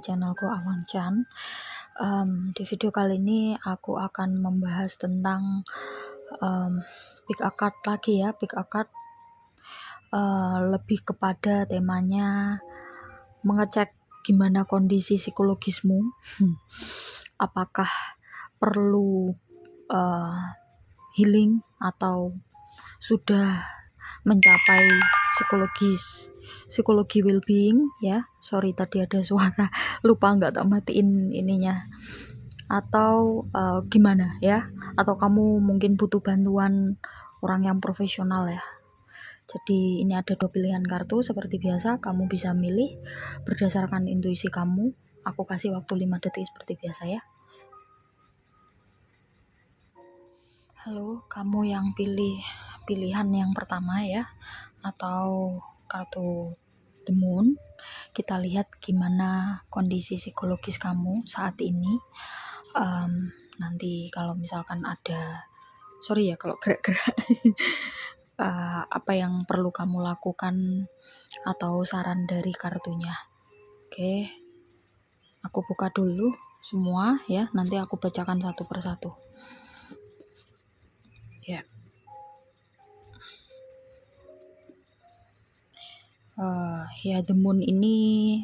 di channelku Awan Chan. Di video kali ini aku akan membahas tentang pick a card lagi ya. Pick a card lebih kepada temanya mengecek gimana kondisi psikologismu. Apakah perlu healing atau sudah mencapai psikologi well-being ya. Sorry tadi ada suara, lupa nggak tak matiin ininya. Atau gimana ya? Atau kamu mungkin butuh bantuan orang yang profesional ya. Jadi ini ada 2 pilihan kartu seperti biasa, kamu bisa milih berdasarkan intuisi kamu. Aku kasih waktu 5 detik seperti biasa ya. Halo, kamu yang pilih pilihan yang pertama ya, atau kartu The Moon. Kita lihat gimana kondisi psikologis kamu saat ini. Nanti kalau misalkan ada, sorry ya kalau gerak-gerak, apa yang perlu kamu lakukan atau saran dari kartunya. Oke, aku buka dulu semua ya, nanti aku bacakan satu persatu. Ya, The Moon ini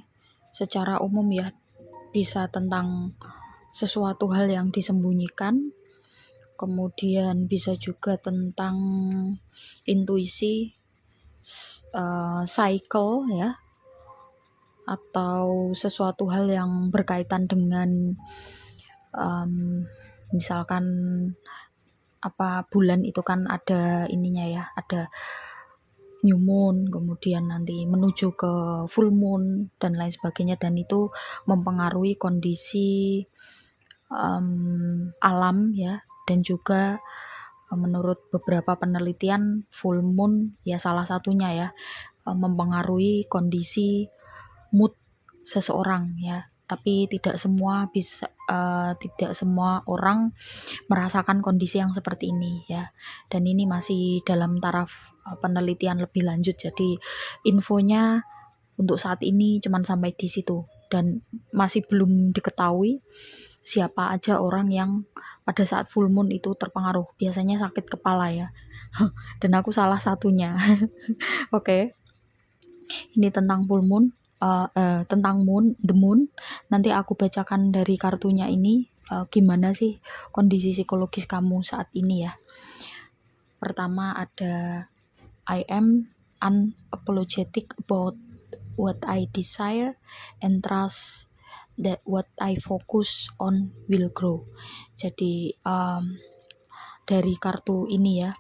secara umum ya bisa tentang sesuatu hal yang disembunyikan, kemudian bisa juga tentang intuisi, cycle ya, atau sesuatu hal yang berkaitan dengan misalkan bulan itu kan ada ininya ya, ada new moon, kemudian nanti menuju ke full moon dan lain sebagainya, dan itu mempengaruhi kondisi alam ya. Dan juga menurut beberapa penelitian full moon ya salah satunya ya mempengaruhi kondisi mood seseorang ya. Tapi tidak semua orang merasakan kondisi yang seperti ini ya. Dan ini masih dalam taraf penelitian lebih lanjut, jadi infonya untuk saat ini cuman sampai di situ dan masih belum diketahui siapa aja orang yang pada saat full moon itu terpengaruh. Biasanya sakit kepala ya. Dan aku salah satunya. Oke. Ini tentang full moon, tentang The Moon. Nanti aku bacakan dari kartunya ini gimana sih kondisi psikologis kamu saat ini ya. Pertama ada I am unapologetic about what I desire and trust that what I focus on will grow. Jadi dari kartu ini ya,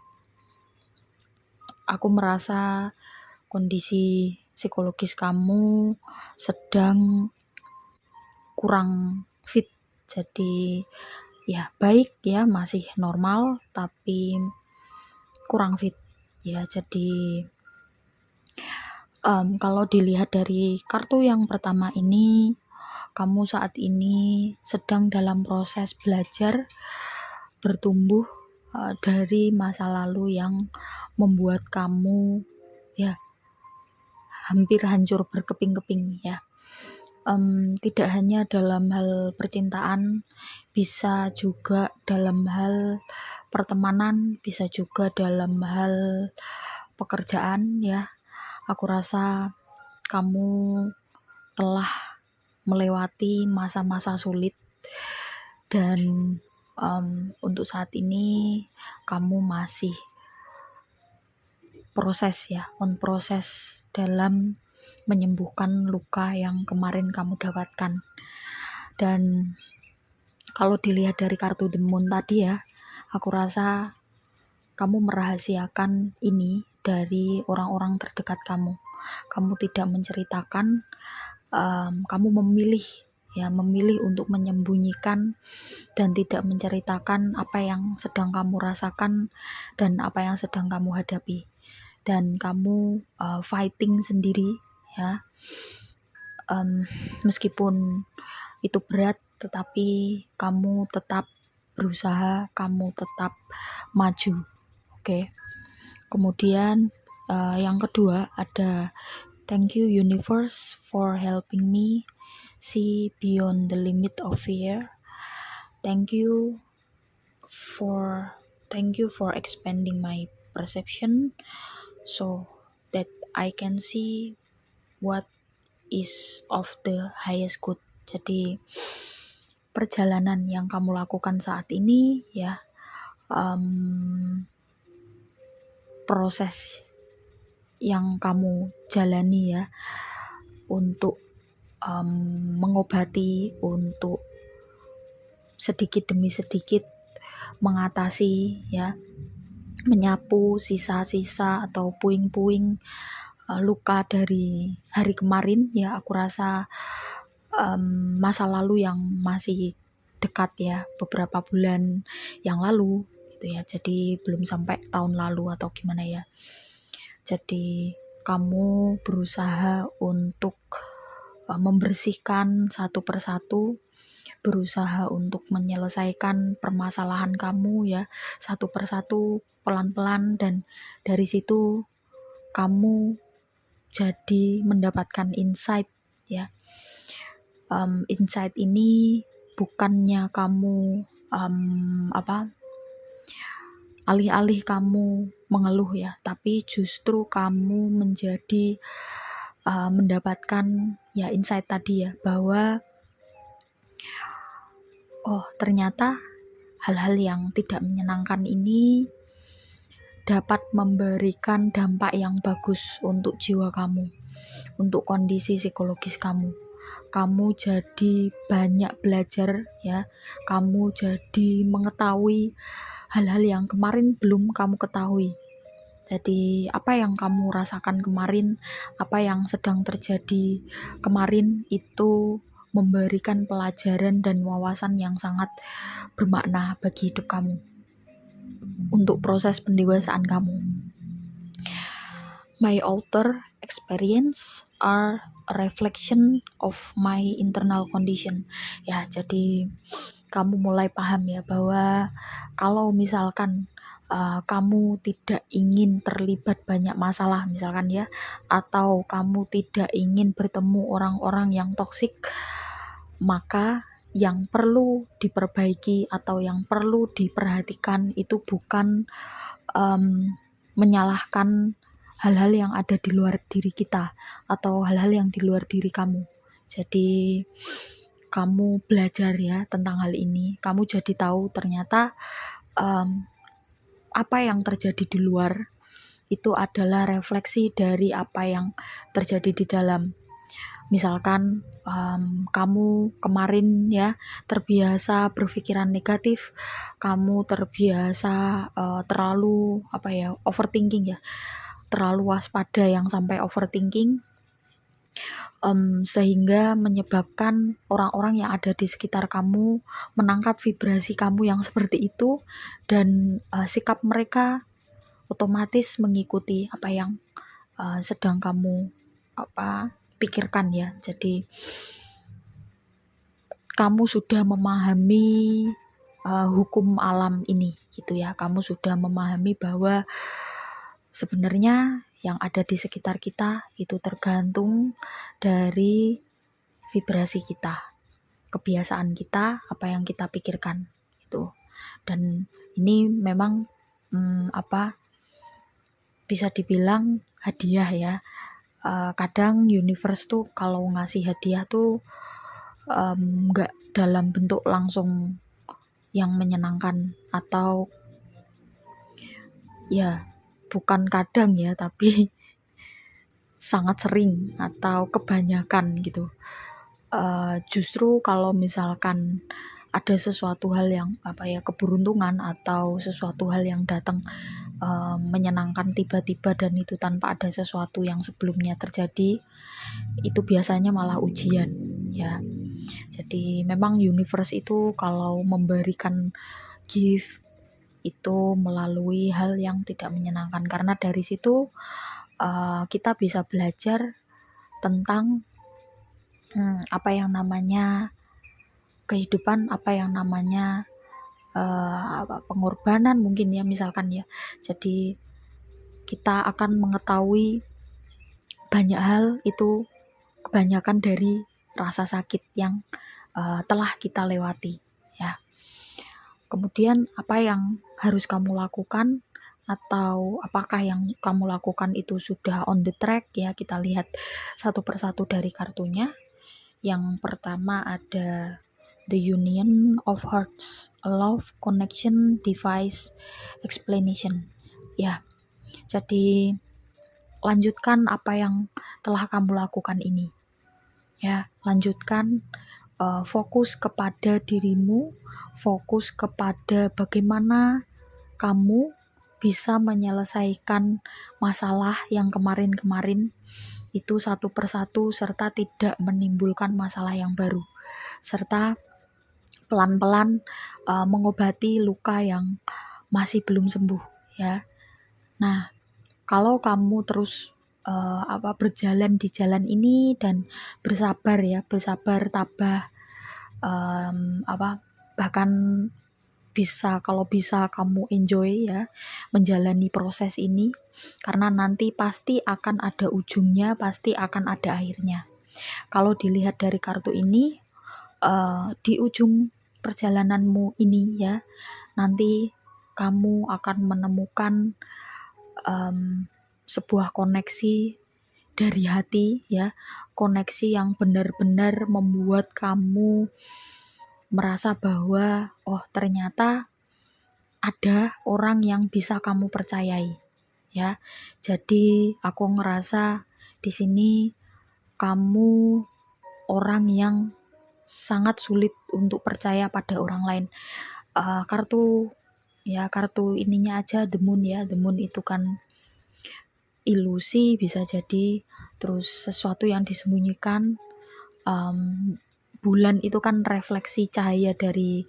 aku merasa kondisi psikologis kamu sedang kurang fit. Jadi ya baik ya, masih normal tapi kurang fit ya. Jadi kalau dilihat dari kartu yang pertama ini, kamu saat ini sedang dalam proses belajar bertumbuh dari masa lalu yang membuat kamu ya hampir hancur berkeping-keping ya. Tidak hanya dalam hal percintaan, bisa juga dalam hal pertemanan, bisa juga dalam hal pekerjaan ya. Aku rasa kamu telah melewati masa-masa sulit dan untuk saat ini kamu masih proses ya, on proses dalam menyembuhkan luka yang kemarin kamu dapatkan. Dan kalau dilihat dari kartu The Moon tadi ya, aku rasa kamu merahasiakan ini dari orang-orang terdekat kamu. Kamu tidak menceritakan, kamu memilih untuk menyembunyikan dan tidak menceritakan apa yang sedang kamu rasakan dan apa yang sedang kamu hadapi. Dan kamu fighting sendiri ya. Meskipun itu berat, tetapi kamu tetap berusaha, kamu tetap maju. Oke. Kemudian yang kedua ada thank you universe for helping me see beyond the limit of fear. Thank you for expanding my perception so that I can see what is of the highest good. Jadi perjalanan yang kamu lakukan saat ini ya, proses yang kamu jalani ya untuk mengobati, untuk sedikit demi sedikit mengatasi ya, menyapu sisa-sisa atau puing-puing luka dari hari kemarin ya. Aku rasa masa lalu yang masih dekat ya, beberapa bulan yang lalu gitu ya, jadi belum sampai tahun lalu atau gimana ya. Jadi kamu berusaha untuk membersihkan satu persatu, berusaha untuk menyelesaikan permasalahan kamu ya, satu persatu pelan-pelan, dan dari situ kamu jadi mendapatkan insight ya. Insight ini bukannya kamu alih-alih kamu mengeluh ya, tapi justru kamu menjadi mendapatkan ya insight tadi ya, bahwa oh ternyata hal-hal yang tidak menyenangkan ini dapat memberikan dampak yang bagus untuk jiwa kamu, untuk kondisi psikologis kamu. Kamu jadi banyak belajar ya, kamu jadi mengetahui hal-hal yang kemarin belum kamu ketahui. Jadi apa yang kamu rasakan kemarin, apa yang sedang terjadi kemarin, itu memberikan pelajaran dan wawasan yang sangat bermakna bagi hidup kamu, untuk proses pendewasaan kamu. My outer experience are a reflection of my internal condition. Ya, jadi kamu mulai paham ya bahwa kalau misalkan kamu tidak ingin terlibat banyak masalah misalkan ya, atau kamu tidak ingin bertemu orang-orang yang toksik, maka yang perlu diperbaiki atau yang perlu diperhatikan itu bukan menyalahkan hal-hal yang ada di luar diri kita atau hal-hal yang di luar diri kamu. Jadi kamu belajar ya tentang hal ini, kamu jadi tahu ternyata apa yang terjadi di luar itu adalah refleksi dari apa yang terjadi di dalam. Misalkan kamu kemarin ya terbiasa berpikiran negatif, kamu terbiasa terlalu overthinking ya, terlalu waspada yang sampai overthinking, sehingga menyebabkan orang-orang yang ada di sekitar kamu menangkap vibrasi kamu yang seperti itu, dan sikap mereka otomatis mengikuti apa yang sedang kamu pikirkan ya. Jadi kamu sudah memahami hukum alam ini gitu ya, kamu sudah memahami bahwa sebenarnya yang ada di sekitar kita itu tergantung dari vibrasi kita, kebiasaan kita, apa yang kita pikirkan itu. Dan ini memang bisa dibilang hadiah ya. Kadang universe tuh kalau ngasih hadiah tuh nggak dalam bentuk langsung yang menyenangkan, atau ya bukan kadang ya, tapi sangat sering atau kebanyakan gitu. Justru kalau misalkan ada sesuatu hal yang keberuntungan atau sesuatu hal yang datang menyenangkan tiba-tiba dan itu tanpa ada sesuatu yang sebelumnya terjadi, itu biasanya malah ujian ya. Jadi memang universe itu kalau memberikan gift itu melalui hal yang tidak menyenangkan, karena dari situ kita bisa belajar tentang apa yang namanya kehidupan, apa yang namanya pengorbanan mungkin ya misalkan ya. Jadi kita akan mengetahui banyak hal itu kebanyakan dari rasa sakit yang telah kita lewati ya. Kemudian apa yang harus kamu lakukan, atau apakah yang kamu lakukan itu sudah on the track ya. Kita lihat satu persatu dari kartunya. Yang pertama ada the union of hearts, love, connection, device, explanation ya. Jadi lanjutkan apa yang telah kamu lakukan ini ya. Lanjutkan, fokus kepada dirimu, fokus kepada bagaimana kamu bisa menyelesaikan masalah yang kemarin-kemarin itu satu persatu, serta tidak menimbulkan masalah yang baru, serta pelan-pelan mengobati luka yang masih belum sembuh ya. Nah, kalau kamu terus berjalan di jalan ini dan bersabar ya, bersabar, tabah, bahkan kalau bisa kamu enjoy ya menjalani proses ini, karena nanti pasti akan ada ujungnya, pasti akan ada akhirnya. Kalau dilihat dari kartu ini, di ujung perjalananmu ini ya, nanti kamu akan menemukan sebuah koneksi dari hati ya, koneksi yang benar-benar membuat kamu merasa bahwa ternyata ada orang yang bisa kamu percayai ya. Jadi aku ngerasa di sini kamu orang yang sangat sulit untuk percaya pada orang lain. Kartu ininya aja the moon ya. The moon itu kan ilusi bisa jadi, terus sesuatu yang disembunyikan. Bulan itu kan refleksi cahaya dari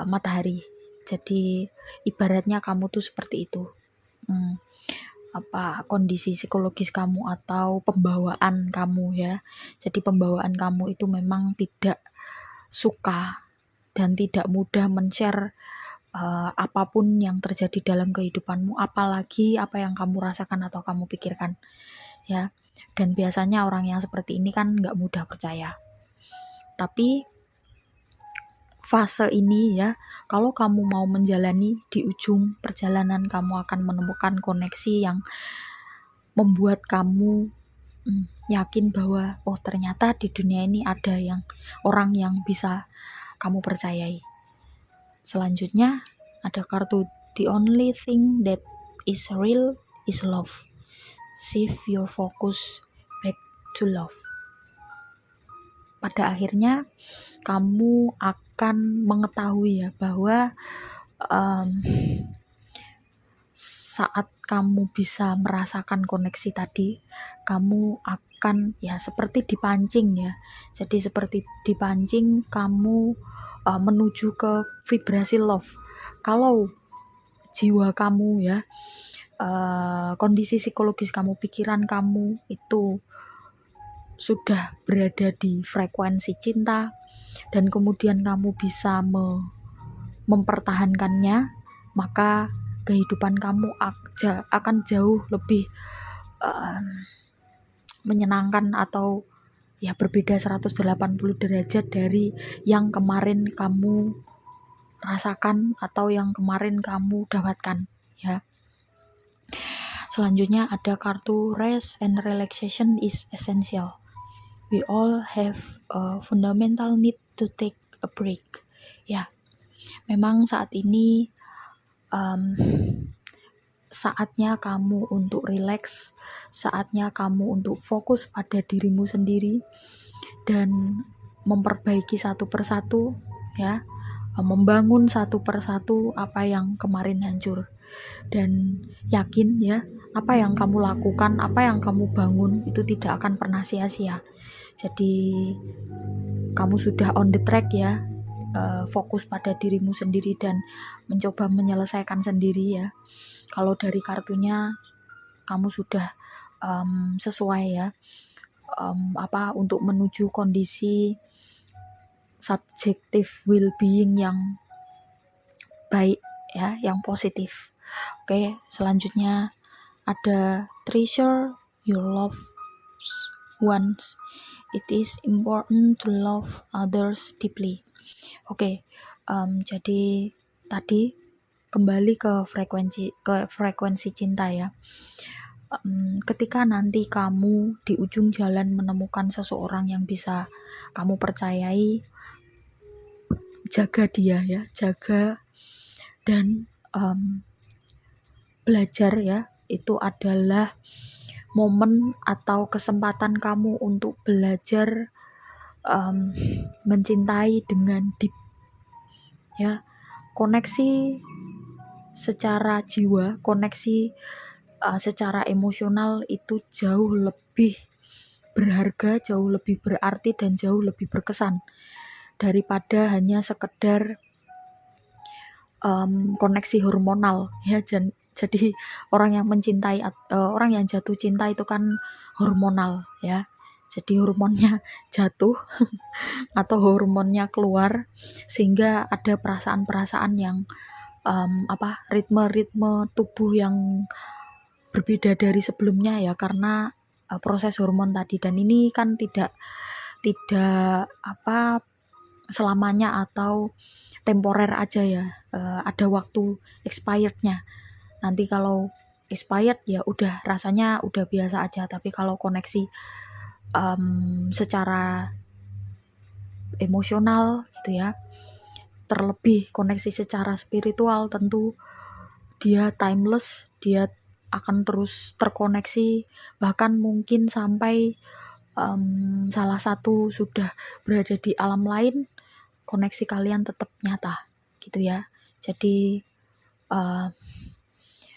matahari. Jadi ibaratnya kamu tuh seperti itu. Kondisi psikologis kamu atau pembawaan kamu ya. Jadi pembawaan kamu itu memang tidak suka dan tidak mudah men-share apapun yang terjadi dalam kehidupanmu, apalagi apa yang kamu rasakan atau kamu pikirkan ya. Dan biasanya orang yang seperti ini kan gak mudah percaya. Tapi fase ini ya, kalau kamu mau menjalani, di ujung perjalanan kamu akan menemukan koneksi yang membuat kamu yakin bahwa ternyata di dunia ini ada orang yang bisa kamu percayai. Selanjutnya ada kartu the only thing that is real is love. Shift your focus back to love. Pada akhirnya kamu akan mengetahui ya bahwa saat kamu bisa merasakan koneksi tadi, kamu akan ya seperti dipancing ya. Jadi seperti dipancing kamu menuju ke vibrasi love. Kalau jiwa kamu ya, kondisi psikologis kamu, pikiran kamu itu sudah berada di frekuensi cinta, dan kemudian kamu bisa mempertahankannya, maka kehidupan kamu akan jauh lebih menyenangkan, atau ya berbeda 180 derajat dari yang kemarin kamu rasakan atau yang kemarin kamu dapatkan ya. Selanjutnya ada kartu rest and relaxation is essential. We all have a fundamental need to take a break. Ya, memang saat ini saatnya kamu untuk relax, saatnya kamu untuk fokus pada dirimu sendiri dan memperbaiki satu persatu ya, membangun satu persatu apa yang kemarin hancur. Dan yakin ya, apa yang kamu lakukan, apa yang kamu bangun itu tidak akan pernah sia-sia. Jadi kamu sudah on the track ya, fokus pada dirimu sendiri dan mencoba menyelesaikan sendiri ya. Kalau dari kartunya kamu sudah sesuai ya, untuk menuju kondisi subjective well-being yang baik ya, yang positif. Oke, selanjutnya ada treasure your loved ones it is important to love others deeply. Oke, jadi tadi kembali ke frekuensi cinta ya. Ketika nanti kamu di ujung jalan menemukan seseorang yang bisa kamu percayai, jaga dia ya, jaga dan belajar ya. Itu adalah momen atau kesempatan kamu untuk belajar mencintai dengan deep ya. Koneksi secara jiwa, koneksi secara emosional itu jauh lebih berharga, jauh lebih berarti, dan jauh lebih berkesan daripada hanya sekedar koneksi hormonal ya. Jadi orang yang mencintai orang yang jatuh cinta itu kan hormonal ya. Jadi hormonnya jatuh atau hormonnya keluar sehingga ada perasaan-perasaan yang ritme-ritme tubuh yang berbeda dari sebelumnya ya, karena proses hormon tadi. Dan ini kan tidak selamanya atau temporer aja ya, ada waktu expirednya. Nanti kalau expired ya udah rasanya udah biasa aja. Tapi kalau koneksi secara emosional gitu ya, terlebih koneksi secara spiritual, tentu dia timeless, dia akan terus terkoneksi, bahkan mungkin sampai salah satu sudah berada di alam lain, koneksi kalian tetap nyata gitu ya. Jadi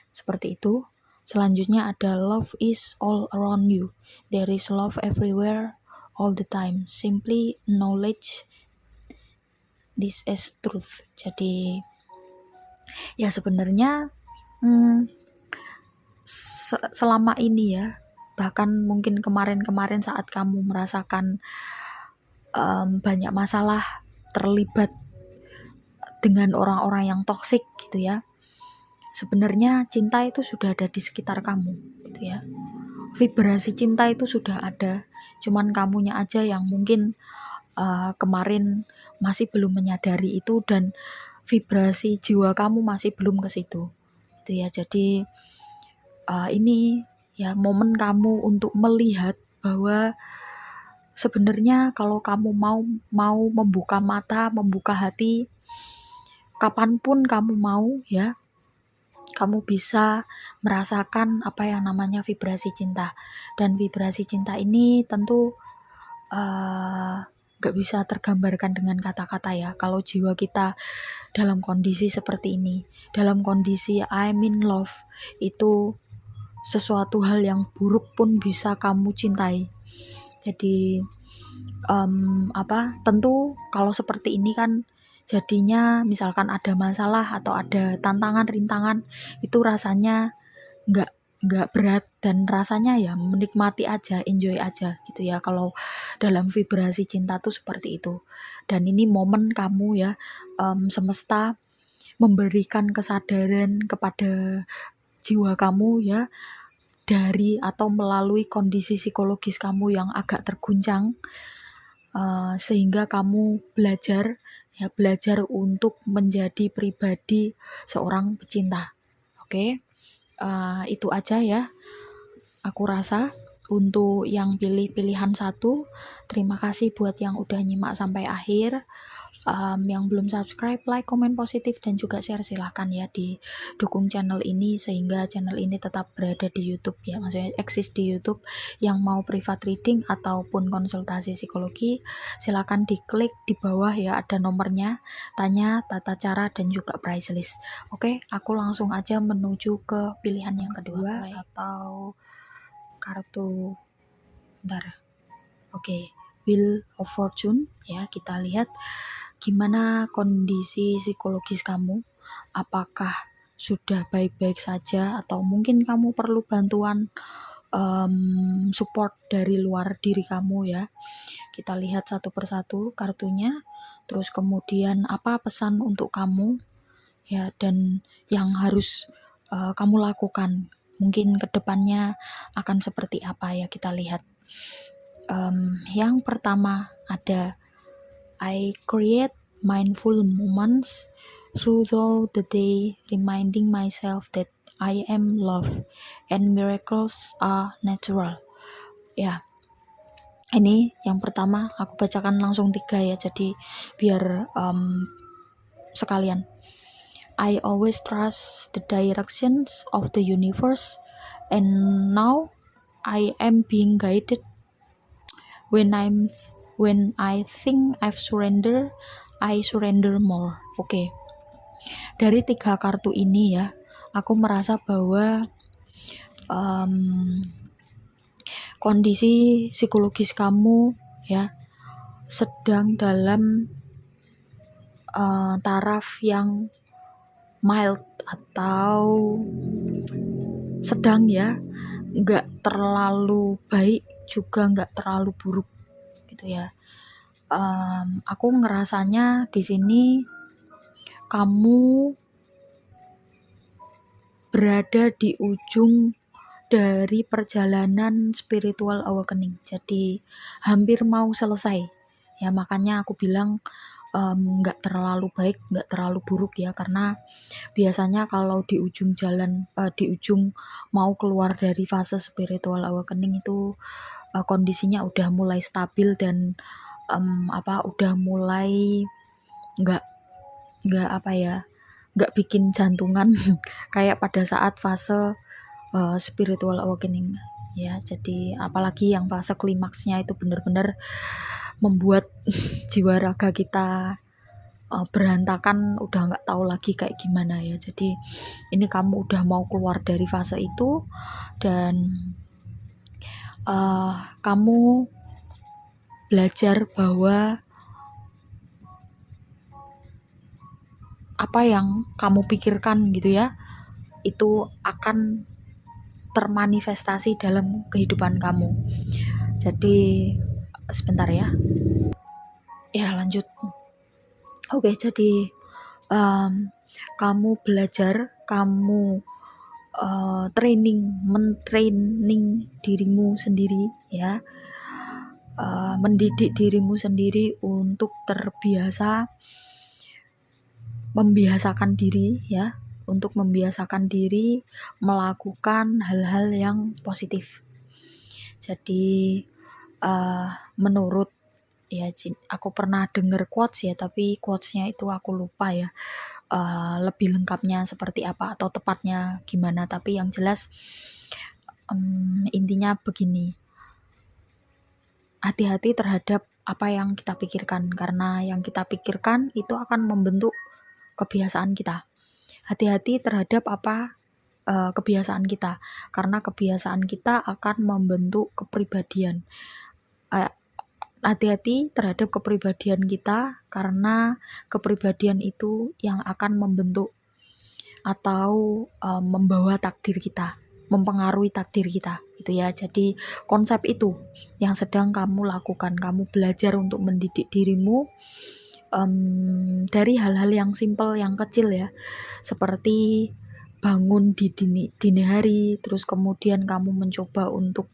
seperti itu. Selanjutnya ada love is all around you. There is love everywhere all the time. Simply knowledge this is truth. Jadi ya sebenarnya selama ini ya, bahkan mungkin kemarin-kemarin saat kamu merasakan banyak masalah, terlibat dengan orang-orang yang toksik gitu ya, sebenarnya cinta itu sudah ada di sekitar kamu gitu ya. Vibrasi cinta itu sudah ada, cuman kamunya aja yang mungkin kemarin masih belum menyadari itu, dan vibrasi jiwa kamu masih belum ke situ gitu ya. Jadi ini ya momen kamu untuk melihat bahwa sebenarnya kalau kamu mau membuka mata, membuka hati, kapanpun kamu mau ya, kamu bisa merasakan apa yang namanya vibrasi cinta. Dan vibrasi cinta ini tentu gak bisa tergambarkan dengan kata-kata ya. Kalau jiwa kita dalam kondisi seperti ini, dalam kondisi I'm in love, itu sesuatu hal yang buruk pun bisa kamu cintai. Jadi tentu kalau seperti ini kan jadinya misalkan ada masalah atau ada tantangan, rintangan, itu rasanya nggak berat dan rasanya ya menikmati aja, enjoy aja gitu ya. Kalau dalam vibrasi cinta tuh seperti itu. Dan ini momen kamu ya, semesta memberikan kesadaran kepada jiwa kamu ya, dari atau melalui kondisi psikologis kamu yang agak terguncang, sehingga kamu belajar untuk menjadi pribadi seorang pecinta. Oke, itu aja ya aku rasa untuk yang pilihan 1. Terima kasih buat yang udah nyimak sampai akhir. Yang belum subscribe, like, komen positif, dan juga share, silahkan ya didukung channel ini sehingga channel ini tetap berada di YouTube ya, maksudnya eksis di YouTube. Yang mau private reading ataupun konsultasi psikologi, silahkan diklik di bawah ya, ada nomornya, tanya tata cara dan juga price list. Oke, aku langsung aja menuju ke pilihan yang kedua atau kartu Wheel of Fortune ya. Kita lihat gimana kondisi psikologis kamu, apakah sudah baik-baik saja atau mungkin kamu perlu bantuan support dari luar diri kamu ya. Kita lihat satu persatu kartunya, terus kemudian apa pesan untuk kamu ya, dan yang harus kamu lakukan mungkin kedepannya akan seperti apa ya. Kita lihat. Yang pertama ada I create mindful moments throughout the day, reminding myself that I am loved and miracles are natural. Ya, ini yang pertama aku bacakan langsung 3 ya, jadi biar sekalian. I always trust the directions of the universe, and now I am being guided. When I think I've surrendered, I surrender more. Oke. Dari 3 kartu ini ya, aku merasa bahwa kondisi psikologis kamu ya sedang dalam taraf yang mild atau sedang ya, nggak terlalu baik juga nggak terlalu buruk gitu ya. Aku ngerasanya di sini kamu berada di ujung dari perjalanan spiritual awakening, jadi hampir mau selesai ya, makanya aku bilang nggak terlalu baik, nggak terlalu buruk ya, karena biasanya kalau di ujung jalan, di ujung mau keluar dari fase spiritual awakening itu kondisinya udah mulai stabil dan udah mulai nggak bikin jantungan kayak pada saat fase spiritual awakening ya. Jadi apalagi yang fase klimaksnya itu benar-benar membuat jiwa raga kita berantakan, udah nggak tahu lagi kayak gimana ya. Jadi ini kamu udah mau keluar dari fase itu, dan kamu belajar bahwa apa yang kamu pikirkan gitu ya, itu akan termanifestasi dalam kehidupan kamu. Jadi sebentar ya lanjut. Oke, jadi kamu belajar, kamu mentraining dirimu sendiri ya, mendidik dirimu sendiri untuk terbiasa membiasakan diri ya, untuk membiasakan diri melakukan hal-hal yang positif. Jadi menurut ya, aku pernah denger quotes ya, tapi quotesnya itu aku lupa ya lebih lengkapnya seperti apa atau tepatnya gimana, tapi yang jelas intinya begini, hati-hati terhadap apa yang kita pikirkan, karena yang kita pikirkan itu akan membentuk kebiasaan kita. Hati-hati terhadap kebiasaan kita, karena kebiasaan kita akan membentuk kepribadian. Hati-hati terhadap kepribadian kita, karena kepribadian itu yang akan membentuk atau membawa takdir kita, mempengaruhi takdir kita gitu ya. Jadi konsep itu yang sedang kamu lakukan, kamu belajar untuk mendidik dirimu dari hal-hal yang simple, yang kecil ya, seperti bangun di dini hari, terus kemudian kamu mencoba untuk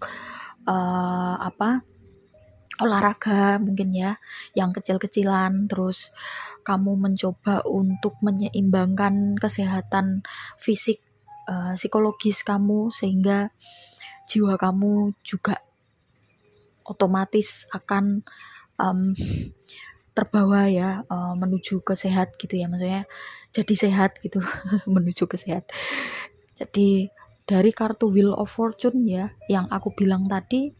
olahraga mungkin ya, yang kecil-kecilan, terus kamu mencoba untuk menyeimbangkan kesehatan fisik, psikologis kamu, sehingga jiwa kamu juga otomatis akan terbawa ya menuju ke sehat gitu ya, maksudnya jadi sehat gitu menuju ke sehat. Jadi dari kartu Wheel of Fortune ya, yang aku bilang tadi,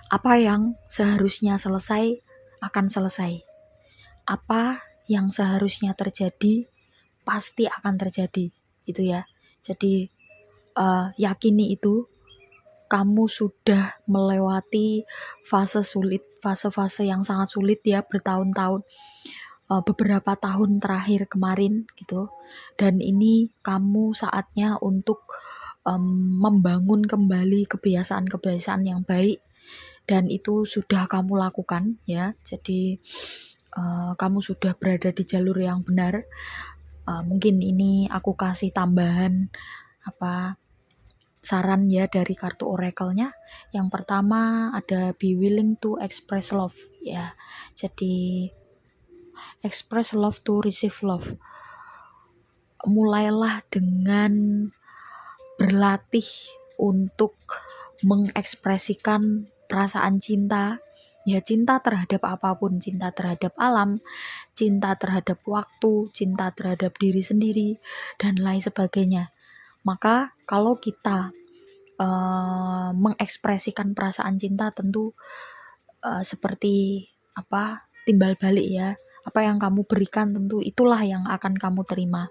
apa yang seharusnya selesai akan selesai. Apa yang seharusnya terjadi pasti akan terjadi gitu ya. Jadi yakini itu, kamu sudah melewati fase-fase yang sangat sulit ya, bertahun-tahun, beberapa tahun terakhir kemarin gitu, dan ini kamu saatnya untuk membangun kembali kebiasaan-kebiasaan yang baik, dan itu sudah kamu lakukan ya. Jadi kamu sudah berada di jalur yang benar. Mungkin ini aku kasih tambahan saran ya dari kartu oracle-nya. Yang pertama ada be willing to express love ya. Jadi express love to receive love. Mulailah dengan berlatih untuk mengekspresikan perasaan cinta. Ya, cinta terhadap apapun, cinta terhadap alam, cinta terhadap waktu, cinta terhadap diri sendiri, dan lain sebagainya. Maka kalau kita mengekspresikan perasaan cinta tentu seperti timbal balik ya. Apa yang kamu berikan tentu itulah yang akan kamu terima.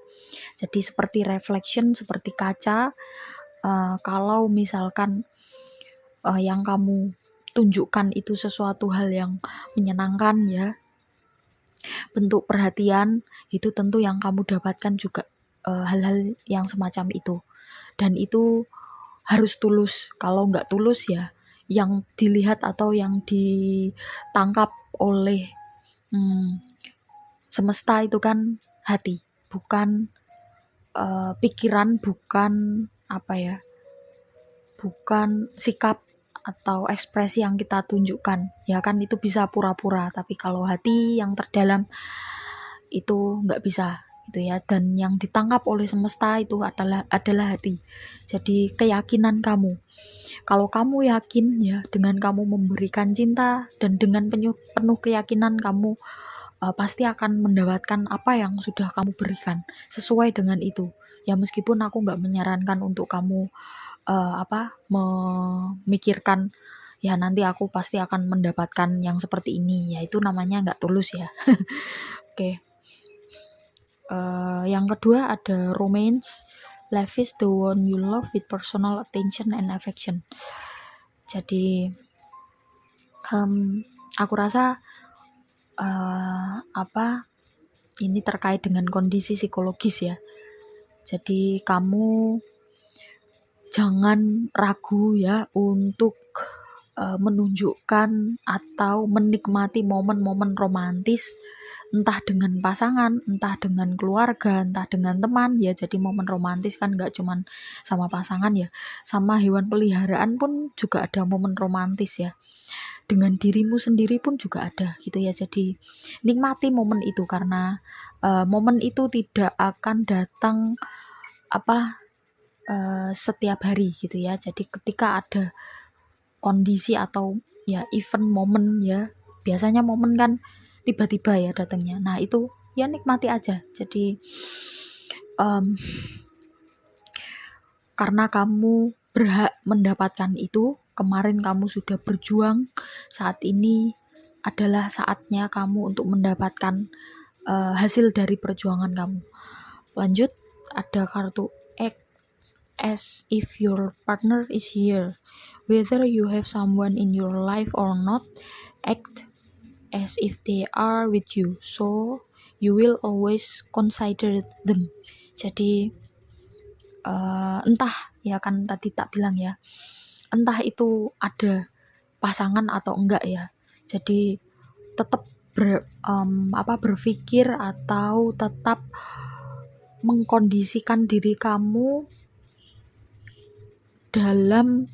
Jadi seperti reflection, seperti kaca. Kalau misalkan yang kamu tunjukkan itu sesuatu hal yang menyenangkan ya, bentuk perhatian, itu tentu yang kamu dapatkan juga hal-hal yang semacam itu. Dan itu harus tulus. Kalau nggak tulus ya, yang dilihat atau yang ditangkap oleh semesta itu kan hati, bukan pikiran, bukan bukan sikap atau ekspresi yang kita tunjukkan. Ya kan itu bisa pura-pura, tapi kalau hati yang terdalam itu nggak bisa gitu ya. Dan yang ditangkap oleh semesta itu adalah hati. Jadi keyakinan kamu. Kalau kamu yakin ya dengan kamu memberikan cinta dan dengan penuh keyakinan kamu pasti akan mendapatkan apa yang sudah kamu berikan sesuai dengan itu. Ya meskipun aku nggak menyarankan untuk kamu memikirkan ya nanti aku pasti akan mendapatkan yang seperti ini, ya itu namanya nggak tulus ya. Oke. Yang kedua ada romance. Lavish the one you love with personal attention and affection. Jadi aku rasa ini terkait dengan kondisi psikologis ya. Jadi kamu jangan ragu ya untuk menunjukkan atau menikmati momen-momen romantis, entah dengan pasangan, entah dengan keluarga, entah dengan teman ya. Jadi momen romantis kan gak cuman sama pasangan ya, sama hewan peliharaan pun juga ada momen romantis ya. Dengan dirimu sendiri pun juga ada gitu ya. Jadi nikmati momen itu karena momen itu tidak akan datang setiap hari gitu ya. Jadi ketika ada kondisi atau ya event momen ya, biasanya momen kan tiba-tiba ya datangnya. Nah itu ya nikmati aja. Jadi karena kamu berhak mendapatkan itu, kemarin kamu sudah berjuang, saat ini adalah saatnya kamu untuk mendapatkan hasil dari perjuangan kamu. Lanjut, ada kartu act as if your partner is here. Whether you have someone in your life or not, act as if they are with you, so you will always consider them. Jadi entah ya kan tadi tak bilang ya, entah itu ada pasangan atau enggak ya. Jadi tetap berpikir atau tetap mengkondisikan diri kamu dalam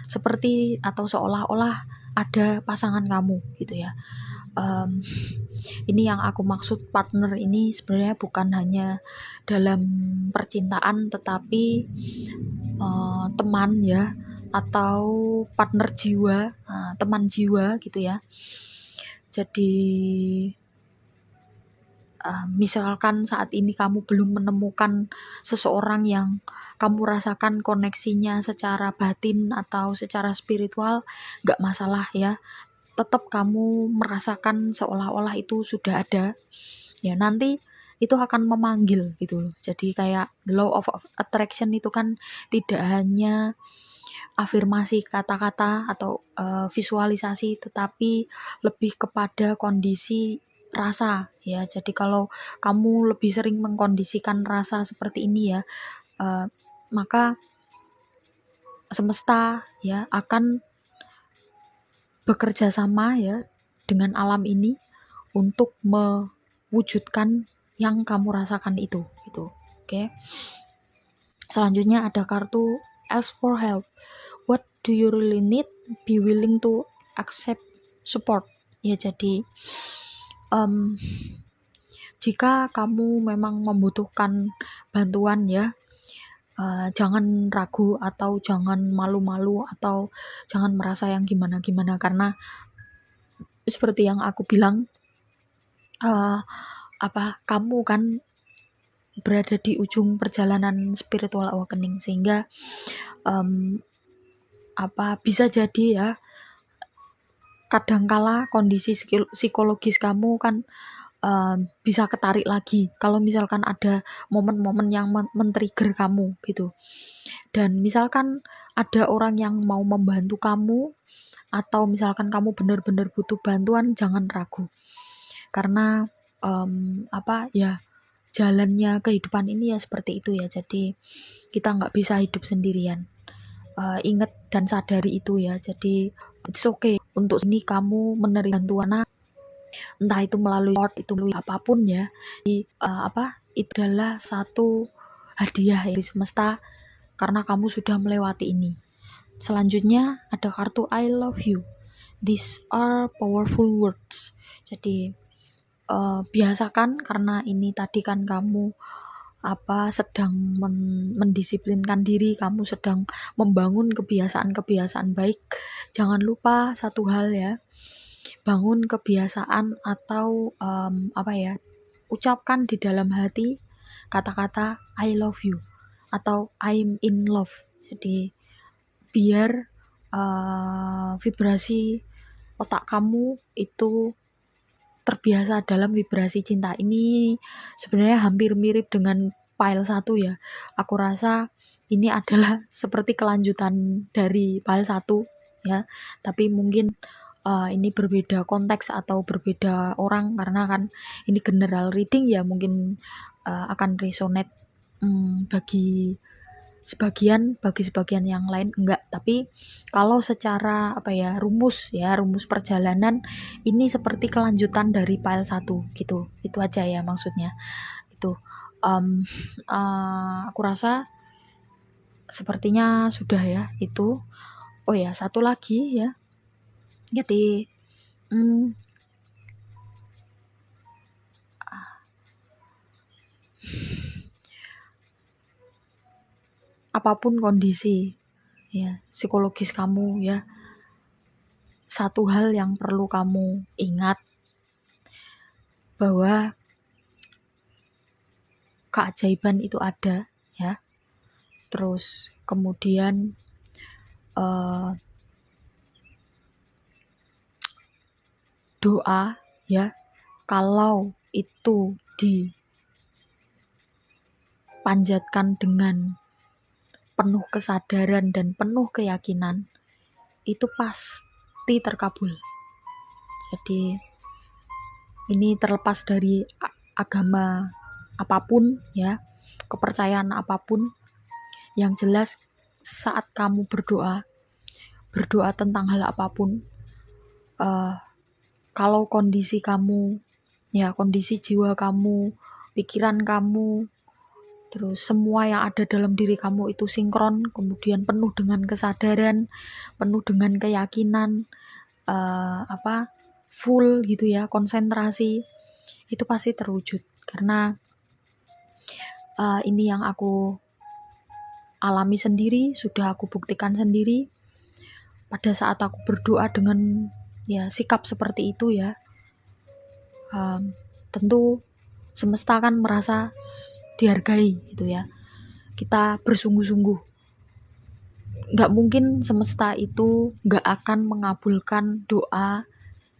seperti atau seolah-olah ada pasangan kamu gitu ya. Ini yang aku maksud partner ini sebenarnya bukan hanya dalam percintaan, tetapi teman ya, atau partner jiwa, teman jiwa gitu ya. Jadi misalkan saat ini kamu belum menemukan seseorang yang kamu rasakan koneksinya secara batin atau secara spiritual, gak masalah ya. Tetap kamu merasakan seolah-olah itu sudah ada. Ya nanti itu akan memanggil gitu loh. Jadi kayak the law of attraction itu kan tidak hanya afirmasi kata-kata atau visualisasi, tetapi lebih kepada kondisi rasa ya. Jadi kalau kamu lebih sering mengkondisikan rasa seperti ini ya, maka semesta ya akan bekerja sama ya dengan alam ini untuk mewujudkan yang kamu rasakan itu gitu. Oke. Selanjutnya ada kartu ask for help. What do you really need? Be willing to accept support. Ya, jadi jika kamu memang membutuhkan bantuan ya, jangan ragu atau jangan malu-malu atau jangan merasa yang gimana-gimana, karena seperti yang aku bilang, kamu kan berada di ujung perjalanan spiritual awakening, sehingga bisa jadi ya, kadangkala kondisi psikologis kamu kan bisa ketarik lagi kalau misalkan ada momen-momen yang men-trigger kamu gitu. Dan misalkan ada orang yang mau membantu kamu atau misalkan kamu benar-benar butuh bantuan, jangan ragu. Karena jalannya kehidupan ini ya seperti itu ya. Jadi kita nggak bisa hidup sendirian. Ingat dan sadari itu ya. Jadi it's okay untuk ini kamu menerima bantuan, entah itu melalui itu melalui apapun ya. Itu adalah satu hadiah dari semesta karena kamu sudah melewati ini. Selanjutnya ada kartu I love you. These are powerful words. Jadi biasakan, karena ini tadi kan kamu sedang mendisiplinkan diri, kamu sedang membangun kebiasaan-kebiasaan baik. Jangan lupa satu hal ya, bangun kebiasaan atau ucapkan di dalam hati kata-kata I love you atau I'm in love. Jadi biar vibrasi otak kamu itu terbiasa dalam vibrasi cinta. Ini sebenarnya hampir mirip dengan file 1 ya. Aku rasa ini adalah seperti kelanjutan dari file 1 ya. Tapi mungkin ini berbeda konteks atau berbeda orang, karena kan ini general reading ya, mungkin akan resonate bagi sebagian yang lain enggak. Tapi kalau secara rumus perjalanan ini seperti kelanjutan dari file 1 gitu. Itu aja ya maksudnya. Itu aku rasa sepertinya sudah ya itu. Oh ya, satu lagi ya. Jadi apapun kondisi ya psikologis kamu ya, satu hal yang perlu kamu ingat bahwa keajaiban itu ada ya. Terus kemudian doa ya, kalau itu dipanjatkan dengan penuh kesadaran dan penuh keyakinan, itu pasti terkabul. Jadi ini terlepas dari agama apapun ya, kepercayaan apapun. Yang jelas saat kamu berdoa tentang hal apapun, kalau kondisi kamu ya, kondisi jiwa kamu, pikiran kamu, terus semua yang ada dalam diri kamu itu sinkron, kemudian penuh dengan kesadaran, penuh dengan keyakinan, full gitu ya, konsentrasi, itu pasti terwujud. Karena ini yang aku alami sendiri, sudah aku buktikan sendiri. Pada saat aku berdoa dengan ya sikap seperti itu ya, tentu semesta kan merasa dihargai gitu ya. Kita bersungguh-sungguh. Gak mungkin semesta itu gak akan mengabulkan doa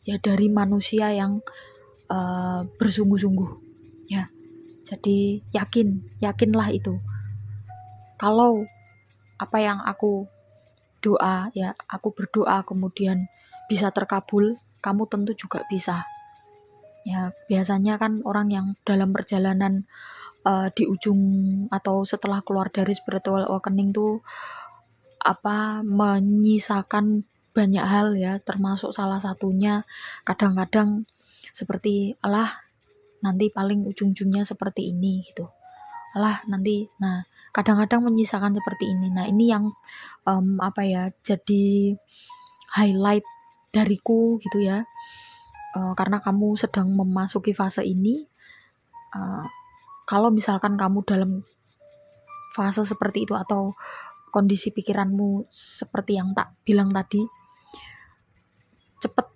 ya dari manusia yang bersungguh-sungguh ya. Jadi yakinlah itu. Kalau apa yang aku doa ya, aku berdoa kemudian bisa terkabul, kamu tentu juga bisa. Ya, biasanya kan orang yang dalam perjalanan di ujung atau setelah keluar dari spiritual awakening tuh menyisakan banyak hal ya, termasuk salah satunya kadang-kadang seperti nanti paling ujung-ujungnya seperti ini gitu. alah nanti. Nah, kadang-kadang menyisakan seperti ini. Nah, ini yang jadi highlight dariku gitu ya. Karena kamu sedang memasuki fase ini, kalau misalkan kamu dalam fase seperti itu atau kondisi pikiranmu seperti yang tak bilang tadi,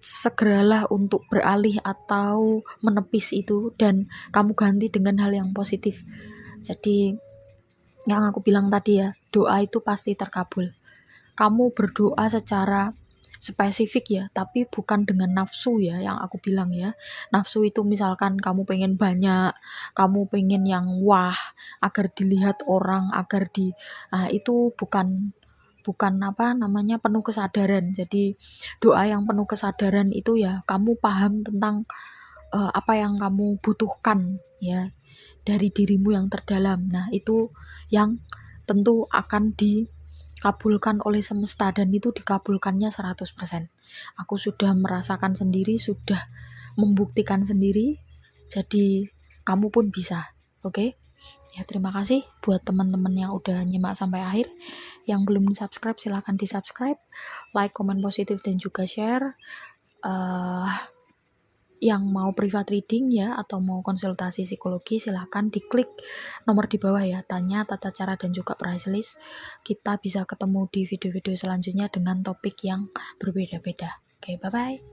segeralah untuk beralih atau menepis itu dan kamu ganti dengan hal yang positif. Jadi yang aku bilang tadi ya, doa itu pasti terkabul. Kamu berdoa secara spesifik ya, tapi bukan dengan nafsu ya, yang aku bilang ya. Nafsu itu misalkan kamu pengen banyak, kamu pengen yang wah, agar dilihat orang, itu bukan penuh kesadaran. Jadi doa yang penuh kesadaran itu ya kamu paham tentang apa yang kamu butuhkan ya dari dirimu yang terdalam. Nah, itu yang tentu akan dikabulkan oleh semesta dan itu dikabulkannya 100%. Aku sudah merasakan sendiri, sudah membuktikan sendiri. Jadi kamu pun bisa. Oke? Ya, terima kasih buat teman-teman yang udah nyimak sampai akhir. Yang belum subscribe silahkan di subscribe, like, komen positif dan juga share. Yang mau private reading ya atau mau konsultasi psikologi silahkan diklik nomor di bawah ya, tanya tata cara dan juga price list. Kita bisa ketemu di video-video selanjutnya dengan topik yang berbeda-beda. Oke, bye-bye.